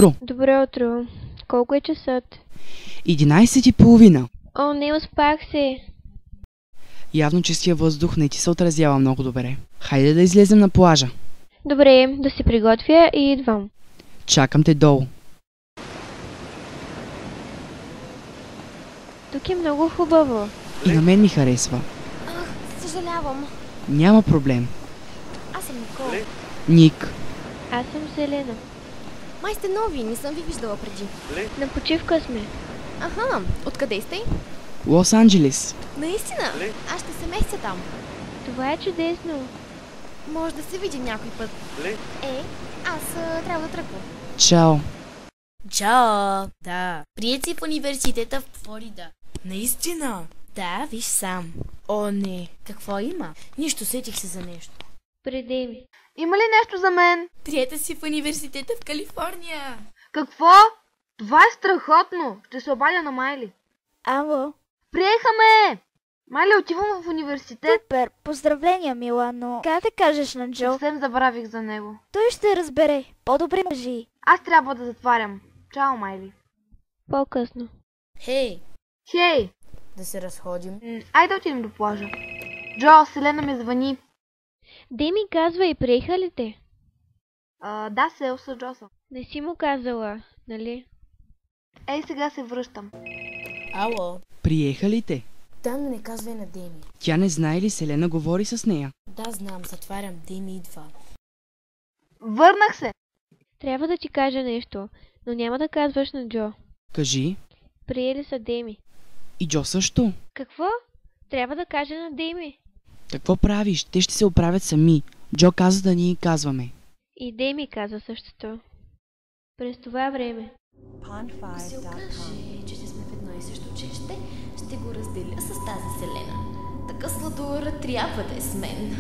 утро! Добро утро. Колко е часът? 11:30. О, не успях се. Явно чистия въздух не ти се отразява много добре. Хайде да излезем на плажа. Добре, да се приготвя и идвам. Чакам те долу. Тук е много хубаво. И на мен ми харесва. Съжалявам. Няма проблем. Аз съм Никол. Ник. Аз съм Селена. Май сте нови, не съм ви виждала преди. На почивка сме. Аха, откъде сте? Лос Анджелес. Наистина? Аз ще се местя там. Това е чудесно. Може да се видим някой път. Аз трябва да тръгвам. Чао. Чао! Да, прият си в университета в Флорида. Наистина? Да, виж сам. О, не. Какво има? Нищо, сетих се за нещо. Преди ми. Има ли нещо за мен? Приета си в университета в Калифорния. Какво? Това е страхотно. Ще се обадя на Майли. Ало, Приехаме! Майли, отивам в университет. супер, поздравления, мила, но как да кажеш на Джо? Съвсем забравих за него. Той ще разбере. По-добре кажи. Аз трябва да затварям. Чао, Майли. По-късно. Хей, Хей! да се разходим. Айде отидем до плажа. Джо, Селена ме звъни. Де ми казва и приеха ли те? Да, Сел, с Джо съм. Не си му казала, нали? Ей, сега се връщам. Ало. Приеха ли те? Да, но не казвай на Деми. Тя не знае ли Селена говори с нея? Да, знам, затварям. Деми идва. Върнах се. Трябва да ти кажа нещо, но няма да казваш на Джо. Кажи. Приели са Деми. И Джо също. Какво? Трябва да кажа на Деми. Какво правиш? Те ще се оправят сами. Джо каза да ни казваме. И Деми каза същото. През това време. Ако се окаже, че сме в едно и също училище, ще го разделя с тази Селена. Така сладура трябва да е с мен.